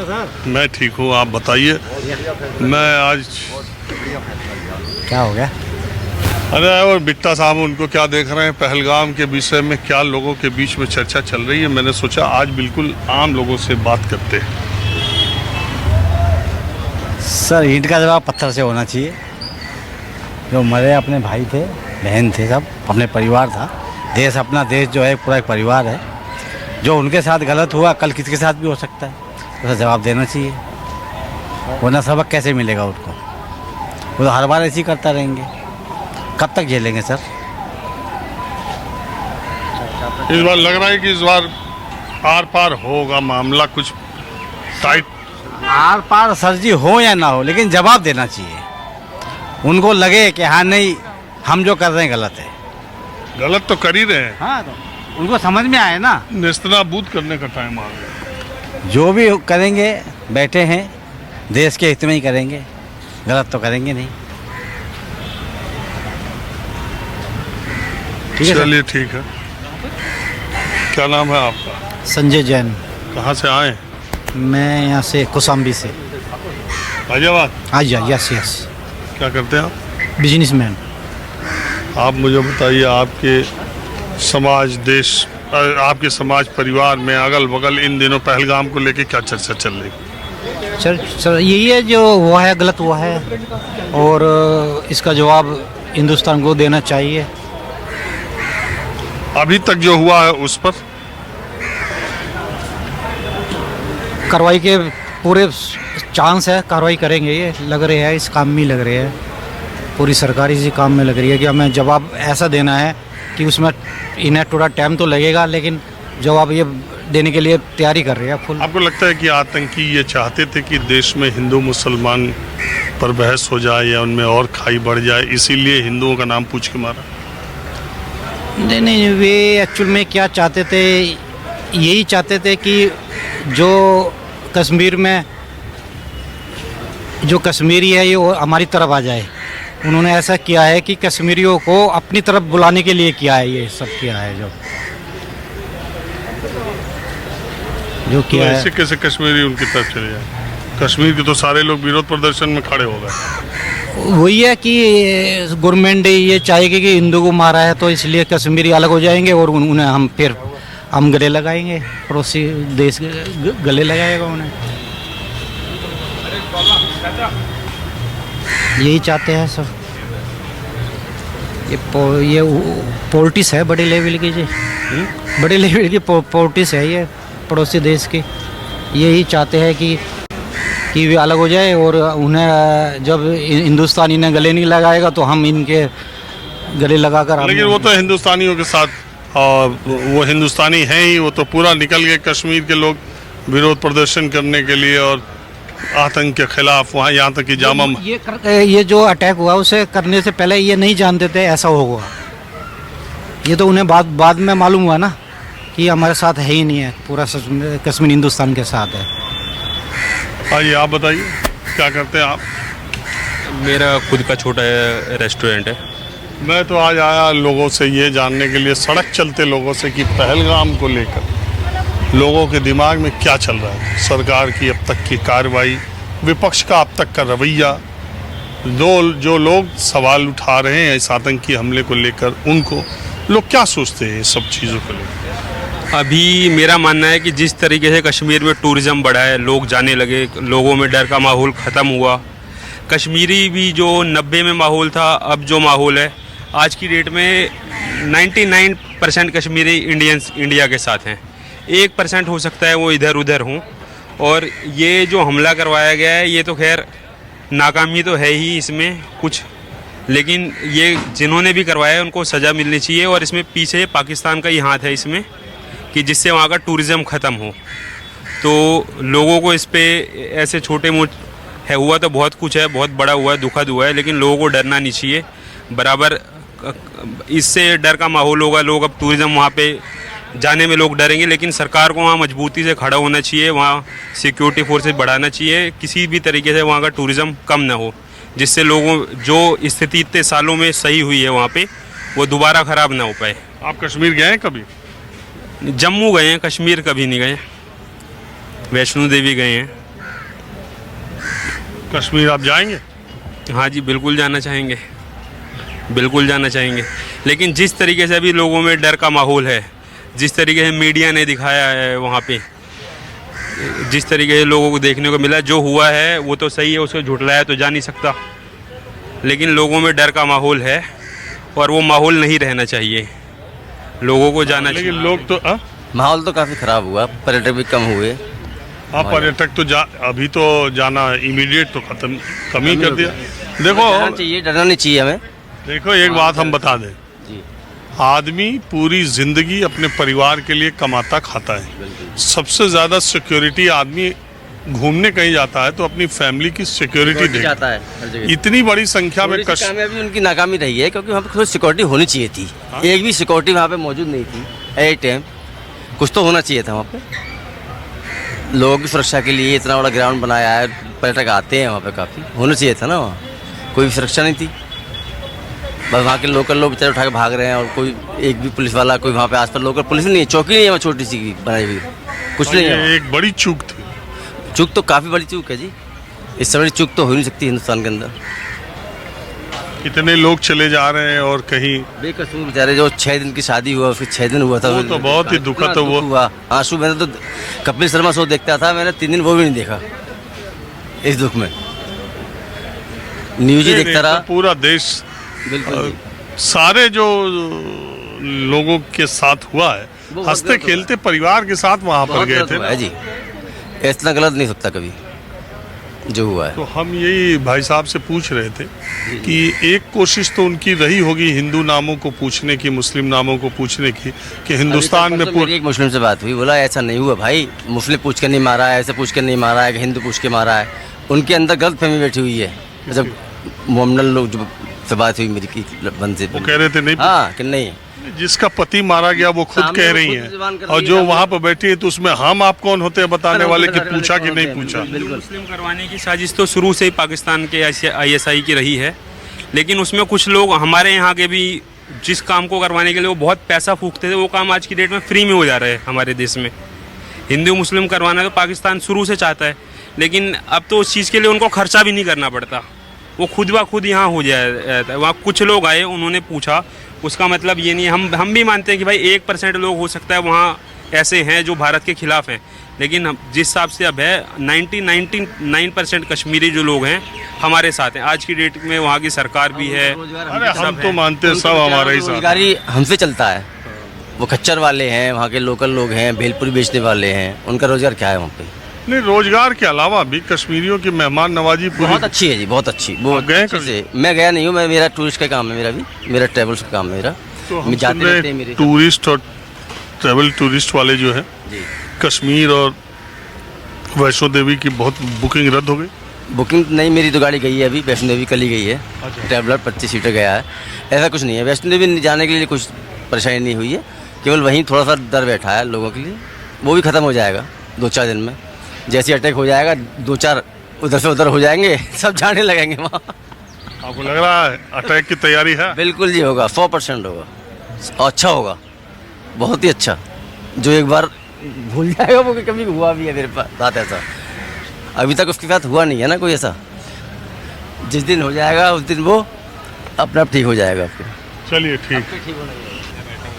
Sir? मैं ठीक हूँ, आप बताइए। मैं आज क्या हो गया? अरे और बिट्टा साहब उनको क्या देख रहे हैं, पहलगाम के विषय में क्या लोगों के बीच में चर्चा चल रही है। मैंने सोचा आज बिल्कुल आम लोगों से बात करते हैं। सर ईंट का जवाब पत्थर से होना चाहिए। जो मरे अपने भाई थे, बहन थे, सब अपने परिवार था। देश अपना देश जो है पूरा एक परिवार है। जो उनके साथ गलत हुआ कल किसके साथ भी हो सकता है, उसका जवाब देना चाहिए। वरना सबक कैसे मिलेगा उनको? वो तो हर बार ऐसे ही करता रहेंगे, कब तक झेलेंगे सर? इस बार लग रहा है कि इस बार आर पार होगा मामला, कुछ टाइट। आर पार सर जी हो या ना हो, लेकिन जवाब देना चाहिए। उनको लगे कि हाँ नहीं, हम जो कर रहे हैं गलत है। गलत तो कर ही रहे हैं। हाँ, तो उनको समझ में आए ना। नेस्तनाबूद करने का टाइम आ गया। जो भी करेंगे बैठे हैं देश के हित में ही करेंगे, गलत तो करेंगे नहीं। ठीक है चलिए ठीक है। क्या नाम है आपका? संजय जैन। कहाँ से आए? मैं यहाँ से कौशाम्बी से। गाजियाबाद? हाँ जी, यस यस। क्या करते हैं आप? बिजनेसमैन। आप मुझे बताइए, आपके समाज देश, आपके समाज परिवार में अगल बगल इन दिनों पहलगाम को लेके क्या चर्चा चल रही है? सर यही है, जो हुआ है गलत हुआ है और इसका जवाब हिंदुस्तान को देना चाहिए। अभी तक जो हुआ है उस पर कार्रवाई के पूरे चांस है, कार्रवाई करेंगे। ये लग रहे हैं, इस काम में लग रहे हैं, पूरी सरकार इसी काम में लग रही है कि हमें जवाब ऐसा देना है कि उसमें इन्हें थोड़ा टाइम तो लगेगा, लेकिन जवाब ये देने के लिए तैयारी कर रहे हैं फुल। आपको लगता है कि आतंकी ये चाहते थे कि देश में हिंदू मुसलमान पर बहस हो जाए या उनमें और खाई बढ़ जाए, इसीलिए हिंदुओं का नाम पूछ के मारा? नहीं, वे एक्चुअल में क्या चाहते थे, यही चाहते थे कि जो कश्मीर में जो कश्मीरी है ये हमारी तरफ आ जाए। उन्होंने ऐसा किया है कि कश्मीरियों को अपनी तरफ बुलाने के लिए किया है, ये सब किया है जो किया है। ऐसे कैसे कश्मीरी उनकी तरफ चले जाए? कश्मीर के तो सारे लोग विरोध प्रदर्शन में खड़े हो गए। वही है कि गवर्नमेंट ये चाहेगी कि हिंदू को मारा है तो इसलिए कश्मीरी अलग हो जाएंगे और उन्हें हम गले लगाएंगे, पड़ोसी देश गले लगाएगा उन्हें। यही चाहते हैं सब। ये पॉलिटिक्स है बड़े लेवल की जी, बड़े लेवल की पॉलिटिक्स है ये पड़ोसी देश की। यही चाहते हैं कि वे अलग हो जाए और उन्हें जब हिंदुस्तान इन्हें गले नहीं लगाएगा तो हम इनके गले लगाकर। लेकिन वो तो हिंदुस्तानियों के साथ, और वो हिंदुस्तानी हैं ही, वो तो पूरा निकल गए कश्मीर के लोग विरोध प्रदर्शन करने के लिए और आतंक के खिलाफ। वहाँ यहाँ तक कि जामा ये जो अटैक हुआ उसे करने से पहले ये नहीं जानते थे ऐसा होगा। ये तो उन्हें बाद में मालूम हुआ ना कि हमारे साथ है ही नहीं है, पूरा कश्मीर हिंदुस्तान के साथ है। आइए आप बताइए, क्या करते हैं आप? मेरा खुद का छोटा रेस्टोरेंट है। मैं तो आज आया लोगों से ये जानने के लिए, सड़क चलते लोगों से, कि पहलगाम को लेकर लोगों के दिमाग में क्या चल रहा है। सरकार की अब तक की कार्रवाई, विपक्ष का अब तक का रवैया, जो लोग सवाल उठा रहे हैं इस आतंकी हमले को लेकर, उनको लोग क्या सोचते हैं सब चीज़ों को लेकर? अभी मेरा मानना है कि जिस तरीके से कश्मीर में टूरिज़्म बढ़ा है, लोग जाने लगे, लोगों में डर का माहौल ख़त्म हुआ। कश्मीरी भी जो 90 में माहौल था, अब जो माहौल है आज की डेट में 99% कश्मीरी इंडियंस इंडिया के साथ हैं। 1% हो सकता है वो इधर उधर हों। और ये जो हमला करवाया गया है ये तो खैर नाकामी तो है ही इसमें कुछ, लेकिन ये जिन्होंने भी करवाया है उनको सज़ा मिलनी चाहिए। और इसमें पीछे पाकिस्तान का ही हाथ है इसमें, कि जिससे वहाँ का टूरिज़्म ख़त्म हो। तो लोगों को इस पर ऐसे छोटे मोटे है, हुआ तो बहुत कुछ है, बहुत बड़ा हुआ है, दुखद हुआ है, लेकिन लोगों को डरना नहीं चाहिए। बराबर इससे डर का माहौल होगा, लोग अब टूरिज़्म वहाँ पे जाने में लोग डरेंगे, लेकिन सरकार को वहाँ मजबूती से खड़ा होना चाहिए, वहाँ सिक्योरिटी फोर्सेस बढ़ाना चाहिए, किसी भी तरीके से वहाँ का टूरिज़्म कम ना हो, जिससे लोगों जो स्थिति इतने सालों में सही हुई है वहाँ पे वो दोबारा ख़राब ना हो पाए। आप कश्मीर गए हैं कभी? जम्मू गए हैं, कश्मीर कभी नहीं गए। वैष्णो देवी गए हैं। कश्मीर आप जाएंगे? हाँ जी, बिल्कुल जाना चाहेंगे, बिल्कुल जाना चाहेंगे। लेकिन जिस तरीके से अभी लोगों में डर का माहौल है, जिस तरीके से मीडिया ने दिखाया है वहाँ पे, जिस तरीके से लोगों को देखने को मिला, जो हुआ है वो तो सही है, उसको झुठलाया तो जा नहीं सकता, लेकिन लोगों में डर का माहौल है और वो माहौल नहीं रहना चाहिए, लोगों को जाना चाहिए। लेकिन लोग तो माहौल तो काफ़ी ख़राब हुआ, पर्यटक भी कम हुए। पर्यटक तो अभी तो जाना इमीडिएट तो कम ही कर दिया। डरना चाहिए, डरना नहीं चाहिए हमें। देखो एक बात हम बता दें, जी। आदमी पूरी जिंदगी अपने परिवार के लिए कमाता खाता है। सबसे ज़्यादा सिक्योरिटी आदमी घूमने कहीं जाता है तो अपनी फैमिली की सिक्योरिटी देखता जाता है हर जगह। इतनी बड़ी संख्या में कामयाबी उनकी नाकामी रही है, क्योंकि वहाँ पे सिक्योरिटी होनी चाहिए थी। एक भी सिक्योरिटी वहाँ पे मौजूद नहीं थी एट टाइम। कुछ तो होना चाहिए था वहाँ पे। लोगों की सुरक्षा के लिए इतना बड़ा ग्राउंड बनाया है, पर्यटक आते हैं वहाँ पे, काफ़ी होना चाहिए था ना। वहाँ कोई सुरक्षा नहीं थी, बस वहाँ के लोकल लोग बेचारे उठा के भाग रहे हैं, और कोई एक भी पुलिस वाला कोई वहाँ पे आस पास लोकल पुलिस नहीं है, चौकी नहीं है वहाँ छोटी सी बनाई हुई, कुछ नहीं है। एक बड़ी चूक थी। चूक तो काफ़ी बड़ी चूक है जी, इससे बड़ी चूक तो हो नहीं सकती हिंदुस्तान के अंदर। कितने लोग चले जा रहे हैं और कहीं बेकसूर बेचारे, जो 6 दिन की शादी हुआ उसके 6 दिन हुआ था, वो तो बहुत ही दुखद तो वो हुआ। आंसू, मैंने तो कपिल शर्मा शो देखता था, मैंने 3 दिन वो भी नहीं देखा इस दुख में। न्यूज ही देखता रहा। पूरा देश, बिल्कुल सारे जो लोगों के साथ हुआ है, हंसते खेलते परिवार के साथ वहाँ पर गए थे है जी। इतना गलत नहीं सकता कभी जो हुआ है। तो हम यही भाई साहब से पूछ रहे थे कि एक कोशिश तो उनकी रही होगी हिंदू नामों को पूछने की, मुस्लिम नामों को पूछने की, कि हिंदुस्तान में मेरी एक मुस्लिम से बात हुई, बोला ऐसा नहीं हुआ भाई, मुस्लिम पूछ कर नहीं मारा है, ऐसे पूछ कर नहीं मारा है कि हिंदू पूछ के मारा है। उनके अंदर गलत फहमी बैठी हुई है। जब मोमनल लोग जो से बात हुई मेरी की बंद से, वो कह रहे थे नहीं, हाँ कि नहीं, जिसका पति मारा गया वो खुद कह रही हैं, और जो वहाँ पर बैठी है तो उसमें हम आप कौन होते हैं बताने वाले कि पूछा कि नहीं पूछा। मुस्लिम करवाने की साजिश तो शुरू से ही पाकिस्तान के ISI की रही है, लेकिन उसमें कुछ लोग हमारे यहाँ के भी जिस काम को करवाने के लिए वो बहुत पैसा फूकते थे, वो काम आज की डेट में फ्री में हो जा रहा है हमारे देश में। हिंदू मुस्लिम करवाना तो पाकिस्तान शुरू से चाहता है, लेकिन अब तो उस चीज़ के लिए उनको खर्चा भी नहीं करना पड़ता, वो खुद ब खुद यहाँ हो जाए। वहाँ कुछ लोग आए, उन्होंने पूछा, उसका मतलब ये नहीं है, हम भी मानते हैं कि भाई 1% लोग हो सकता है वहाँ ऐसे हैं जो भारत के खिलाफ हैं, लेकिन जिस हिसाब से अब है 99% कश्मीरी जो लोग हैं हमारे साथ हैं। आज की डेट में वहाँ की सरकार भी है। अरे हम तो मानते हैं सब हमारे ही साथ। रोजगारी हमसे चलता है। वो खच्चर वाले हैं, वहाँ के लोकल लोग हैं, भेलपुरी बेचने वाले हैं, उनका रोजगार क्या है वहाँ पे? नहीं, रोजगार के अलावा भी कश्मीरियों की मेहमान नवाजी बहुत अच्छी है जी, बहुत अच्छी। वो गए से मैं गया नहीं हूँ, मैं मेरा टूरिस्ट का काम है, मेरा ट्रेवल्स का काम है मेरा। तो हम सुन रहे टूरिस्ट और टूरिस्ट वाले जो है कश्मीर और वैष्णो देवी की बहुत बुकिंग रद्द हो गई। बुकिंग नहीं, मेरी तो गाड़ी गई है अभी, वैष्णो देवी कल ही गई है। ट्रैवलर 25 सीटर गया है। ऐसा कुछ नहीं है, वैष्णो देवी जाने के लिए कुछ परेशानी नहीं हुई है, केवल वहीं थोड़ा सा डर बैठा है लोगों के लिए। वो भी ख़त्म हो जाएगा 2-4 दिन में। जैसे अटैक हो जाएगा 2-4 उधर से उधर हो जाएंगे, सब जाने लगेंगे वहाँ। आपको लग रहा है अटैक की तैयारी है? बिल्कुल जी होगा, 100% होगा, अच्छा होगा, बहुत ही अच्छा। जो एक बार भूल जाएगा वो कभी हुआ भी है मेरे साथ ऐसा, अभी तक उसके साथ हुआ नहीं है ना कोई ऐसा। जिस दिन हो जाएगा उस दिन वो अपने आप ठीक हो जाएगा। चलिए ठीक।